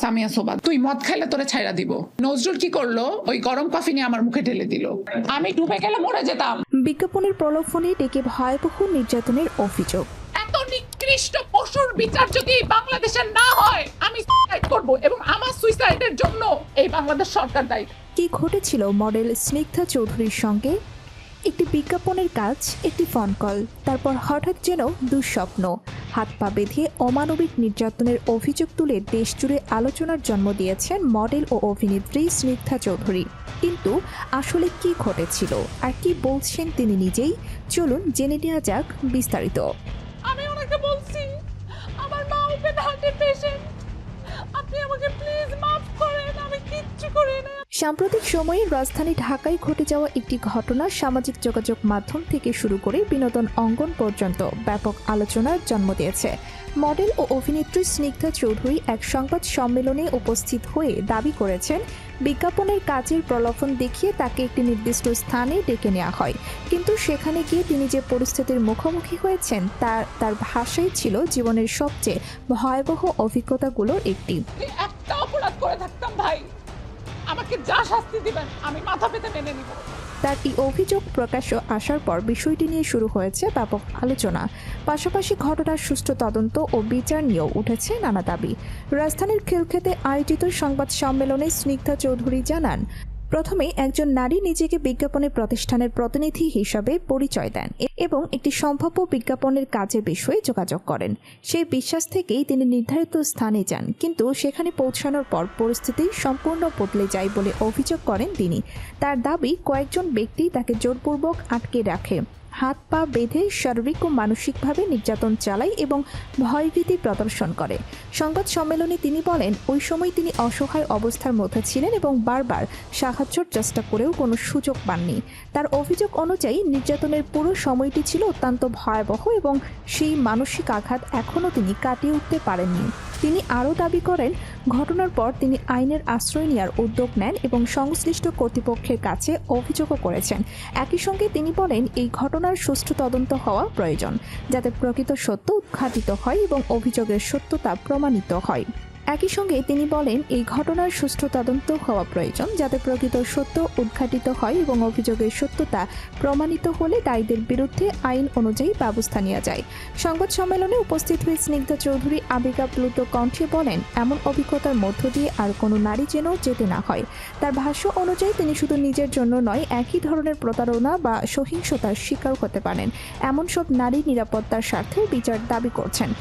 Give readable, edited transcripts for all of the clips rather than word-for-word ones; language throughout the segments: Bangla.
সামিয়া সোবাদ, তুই মদ খাইলে তোরে ছাইরা দিব। নজরুল কি করলো, ওই গরম কফি নিয়ে আমার মুখে ঢেলে দিল, আমি ডুবে গেলে মরে যেতাম। বিজ্ঞাপনের প্রলোভনে ডেকে ভয়াবহ নির্যাতনের অভিযোগ। এত নিকৃষ্ট পশুর বিচার যদি বাংলাদেশের না হয়, আমি সুইসাইড করব, এবং আমার সুইসাইডের জন্য এই বাংলাদেশ সরকার দায়ী। কি ঘটেছিল মডেল স্নিগ্ধা চৌধুরীর সঙ্গে? একটি বিজ্ঞাপনের কাজ, একটি ফোন কল, তারপর হঠাৎ যেন দুঃস্বপ্ন। হাত পা বেঁধে অমানবিক নির্যাতনের অভিযোগ তুলে দেশজুড়ে আলোচনার জন্ম দিয়েছেন মডেল ও অভিনেত্রী স্নিগ্ধা চৌধুরী। কিন্তু আসলে কি ঘটেছিল আর কি বলছেন তিনি নিজেই? চলুন জেনে নেওয়া যাক বিস্তারিত। আমি ওনাকে বলছি, আমার মা ওপেন হার্টের পেশেন্ট, আপনি আমাকে প্লিজ মাফ করেন, আমি কিচ্ছু করি না। সাম্প্রতিক সময়ে রাজধানী ঢাকায় ঘটে যাওয়া একটি ঘটনা সামাজিক যোগাযোগ মাধ্যম থেকে শুরু করে বিনোদন অঙ্গন পর্যন্ত ব্যাপক আলোচনার জন্ম দিয়েছে। মডেল ও অভিনেত্রী স্নিগ্ধা চৌধুরী এক সংবাদ সম্মেলনে উপস্থিত হয়ে দাবি করেছেন, বিজ্ঞাপনের কাজের প্রলোভন দেখিয়ে তাকে একটি নির্দিষ্ট স্থানে ডেকে নেওয়া হয়, কিন্তু সেখানে গিয়ে তিনি যে পরিস্থিতির মুখোমুখি হয়েছেন তার ভাষাই ছিল জীবনের সবচেয়ে ভয়াবহ অভিজ্ঞতাগুলোর একটি। একটা অপরাধ করে থাকতাম ভাই, আমাকে যা শাস্তি দিবেন আমি মাথা পেতে মেনে নিব। তার এই অভিযোগ প্রকাশ্য আসার পর বিষয়টি নিয়ে শুরু হয়েছে ব্যাপক আলোচনা। পাশাপাশি ঘটনার সুষ্ঠু তদন্ত ও বিচার নিয়েও উঠেছে নানা দাবি। রাজধানীর খিলক্ষেতে আয়োজিত সংবাদ সম্মেলনে স্নিগ্ধা চৌধুরী জানান, প্রথমে একজন নারী নিজেকে বিজ্ঞাপনের প্রতিষ্ঠানের প্রতিনিধি হিসাবে পরিচয় দেন এবং একটি সম্ভাব্য বিজ্ঞাপনের কাজের বিষয়ে যোগাযোগ করেন। সেই বিশ্বাস থেকেই তিনি নির্ধারিত স্থানে যান, কিন্তু সেখানে পৌঁছানোর পর পরিস্থিতি সম্পূর্ণ বদলে যায় বলে অভিযোগ করেন তিনি। তার দাবি, কয়েকজন ব্যক্তি তাকে জোরপূর্বক আটকে রাখে, হাত পা বেঁধে শারীরিক ও মানসিকভাবে নির্যাতন চালায় এবং ভয়ভীতি প্রদর্শন করে। সংবাদ সম্মেলনে তিনি বলেন, ওই সময় তিনি অসহায় অবস্থার মধ্যে ছিলেন এবং বারবার সাহায্যের চেষ্টা করেও কোনো সুযোগ পাননি। তার অভিযোগ অনুযায়ী নির্যাতনের পুরো সময়টি ছিল অত্যন্ত ভয়াবহ এবং সেই মানসিক আঘাত এখনও তিনি কাটিয়ে উঠতে পারেননি। তিনি আরও দাবি করেন, ঘটনার পর তিনি আইনের আশ্রয় নেওয়ার উদ্যোগ নেন এবং সংশ্লিষ্ট কর্তৃপক্ষের কাছে অভিযোগও করেছেন। একই সঙ্গে তিনি বলেন, এই ঘটনার সুষ্ঠু তদন্ত হওয়া প্রয়োজন, যাতে প্রকৃত সত্য উদ্ঘাটিত হয় এবং অভিযোগের সত্যতা প্রমাণিত হয়। একই সঙ্গে তিনি বলেন, এই ঘটনার সুষ্ঠু তদন্ত হওয়া প্রয়োজন, যাতে প্রকৃত সত্য উদ্ঘাটিত হয় এবং অভিযোগের সত্যতা প্রমাণিত হলে দায়ীদের বিরুদ্ধে আইন অনুযায়ী ব্যবস্থা নেওয়া যায়। সংবাদ সম্মেলনে উপস্থিত হয়ে স্নিগ্ধা চৌধুরী আবেগাপ্লুত কণ্ঠে বলেন, এমন অভিজ্ঞতার মধ্য দিয়ে আর কোনো নারী যেন যেতে না হয়। তার ভাষ্য অনুযায়ী তিনি শুধু নিজের জন্য নয়, একই ধরনের প্রতারণা বা সহিংসতার শিকার হতে পারেন এমন সব নারী নিরাপত্তার স্বার্থেও বিচার দাবি করছেন।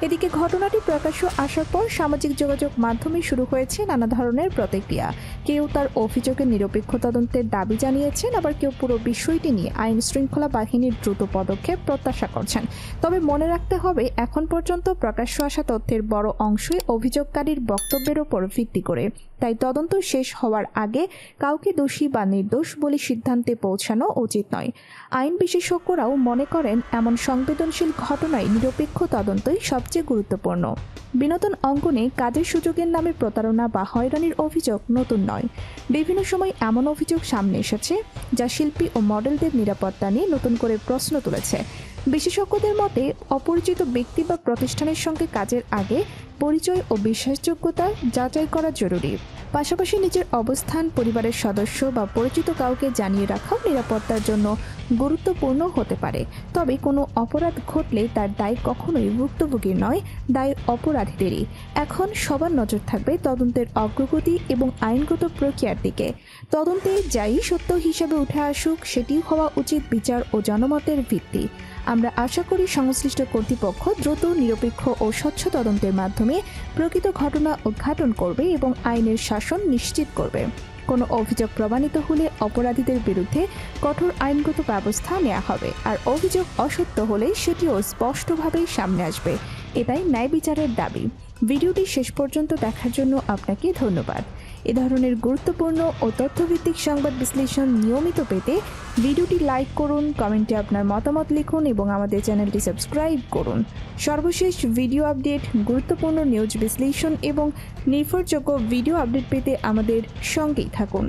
এদিকে ঘটনাটি প্রকাশ্য আসার পর সামাজিক যোগাযোগ মাধ্যমে শুরু হয়েছে নানা ধরনের প্রতিক্রিয়া। কেউ তার অভিযোগের নিরপেক্ষ তদন্তের দাবি জানিয়েছেন, আবার কেউ পুরো বিষয়টি নিয়ে আইন শৃঙ্খলা বাহিনীর দ্রুত পদক্ষেপ প্রত্যাশা করছেন। তবে মনে রাখতে হবে, এখন পর্যন্ত প্রকাশ্য আসা তথ্যের বড় অংশই অভিযোগকারীর বক্তব্যের ওপর ভিত্তি করে। তাই তদন্ত শেষ হওয়ার আগে কাউকে দোষী বা নির্দোষ বলে সিদ্ধান্তে পৌঁছানো উচিত নয়। আইন বিশেষজ্ঞরাও মনে করেন, এমন সংবেদনশীল ঘটনায় নিরপেক্ষ তদন্তই সবচেয়ে গুরুত্বপূর্ণ। বিনোদন অঙ্গনে কাজের সুযোগের নামে প্রতারণা বা হয়রানির অভিযোগ নতুন নয়। বিভিন্ন সময় এমন অভিযোগ সামনে এসেছে যা শিল্পী ও মডেলদের নিরাপত্তা নিয়ে নতুন করে প্রশ্ন তুলেছে। বিশেষজ্ঞদের মতে, অপরিচিত ব্যক্তি বা প্রতিষ্ঠানের সঙ্গে কাজের আগে পরিচয় ও বিশ্বাসযোগ্যতা যাচাই করা জরুরি। পাশাপাশি নিজের অবস্থান পরিবারের সদস্য বা পরিচিত কাউকে জানিয়ে রাখাও নিরাপত্তার জন্য গুরুত্বপূর্ণ হতে পারে। তবে কোনো অপরাধ ঘটলে তার দায় কখনোই ভুক্তভোগীর নয়, দায় অপরাধীদেরই। এখন সবার নজর থাকবে তদন্তের অগ্রগতি এবং আইনগত প্রক্রিয়ার দিকে। তদন্তে যাই সত্য হিসাবে উঠে আসুক, সেটি হওয়া উচিত বিচার ও জনমতের ভিত্তি। আমরা আশা করি সংশ্লিষ্ট কর্তৃপক্ষ দ্রুত, নিরপেক্ষ ও স্বচ্ছ তদন্তের মাধ্যমে প্রকৃত ঘটনা উদ্ঘাটন করবে এবং আইনের শাসন নিশ্চিত করবে। কোনো অভিযোগ প্রমাণিত হলে অপরাধীদের বিরুদ্ধে কঠোর আইনগত ব্যবস্থা নেওয়া হবে, আর অভিযোগ অসত্য হলে সেটিও স্পষ্টভাবেই সামনে আসবে। এটাই ন্যায় বিচারের দাবি। ভিডিওটি শেষ পর্যন্ত দেখার জন্য আপনাকে ধন্যবাদ। এ ধরনের গুরুত্বপূর্ণ ও তথ্যভিত্তিক সংবাদ বিশ্লেষণ নিয়মিত পেতে ভিডিওটি লাইক করুন, কমেন্টে আপনার মতামত লিখুন এবং আমাদের চ্যানেলটি সাবস্ক্রাইব করুন। সর্বশেষ ভিডিও আপডেট, গুরুত্বপূর্ণ নিউজ বিশ্লেষণ এবং নির্ভরযোগ্য ভিডিও আপডেট পেতে আমাদের সঙ্গেই থাকুন।